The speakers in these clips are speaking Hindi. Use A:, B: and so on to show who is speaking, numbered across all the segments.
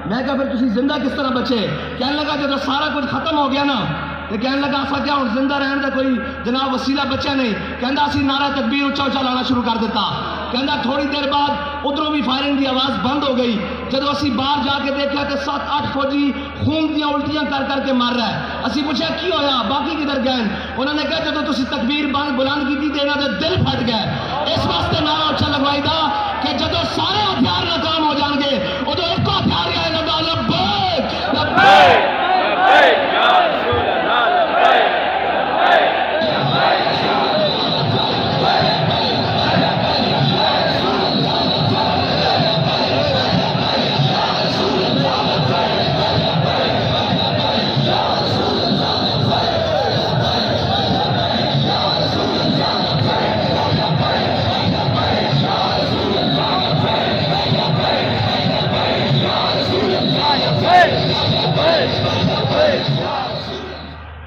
A: मैं कहा फिर तुसी जिंदा किस तरह बचे? कहने लगा जो सारा कुछ खत्म हो गया ना तो कहने लगा असा क्या हुण जिंदा रहने का कोई जनाब वसीला बचा नहीं। कहता असी नारा तकबीर उच्चा उच्चा लाना शुरू कर दिता। कहता थोड़ी देर बाद उधरों भी फायरिंग की आवाज़ बंद हो गई। जब असी बाहर जाके देखा तो 7-8 फौजी खून दियाँ उल्टियाँ कर करके मर रहा है। असी पूछा की होया, बाकी किधर गए? उन्होंने कहा जो तुसी तकबीर बुलंद की तो इन्हों के दिल फट गए। इस वास्ते नारा उच्चा लगवाई दा कि जो सारे हथियार नाकाम हो जाएंगे उदों एक हथियार आएगा, लब्बैक लब्बैक लब्बैक या रसूल अल्लाह लब्बैक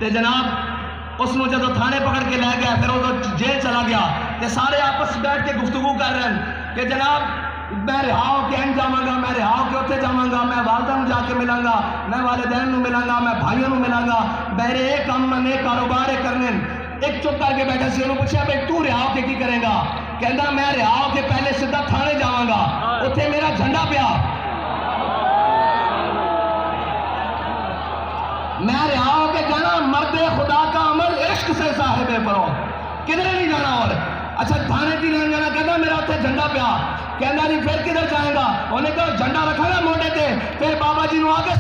A: ते जनाब उसनों जो थाने पकड़ के लै गया फिर वो जेल चला गया तो सारे आपस बैठ के गुफ्तगू कर रहे हैं कि जनाब मैं रिहा होके एंड जावांगा, मैं रिहा होके उत्थे जावांगा, मैं वालदा नूं जाके मिलांगा, मैं वालिदैन नूं मिलांगा, मैं भाइयों नूं मिलांगा, मेरे ये काम ने कारोबार करने। एक चुप करके बैठा सी, उन्होंने पूछा भाई तू रिहा होके की करेगा? कहता मैं रिहा होके पहले सीधा थाने जावांगा, उत्थे मेरा झंडा पिया, मैं रिहा होके जाना मर्दे खुदा का अमल इश्क से साहिब परो, किधर नहीं जाना। और अच्छा थाने की लेन जाना, कहना मेरा उत्थे झंडा पिया। कहना नहीं फिर किधर जाएगा? उन्हें कहा झंडा रखा ना मोटे ते, फिर बाबा जी आके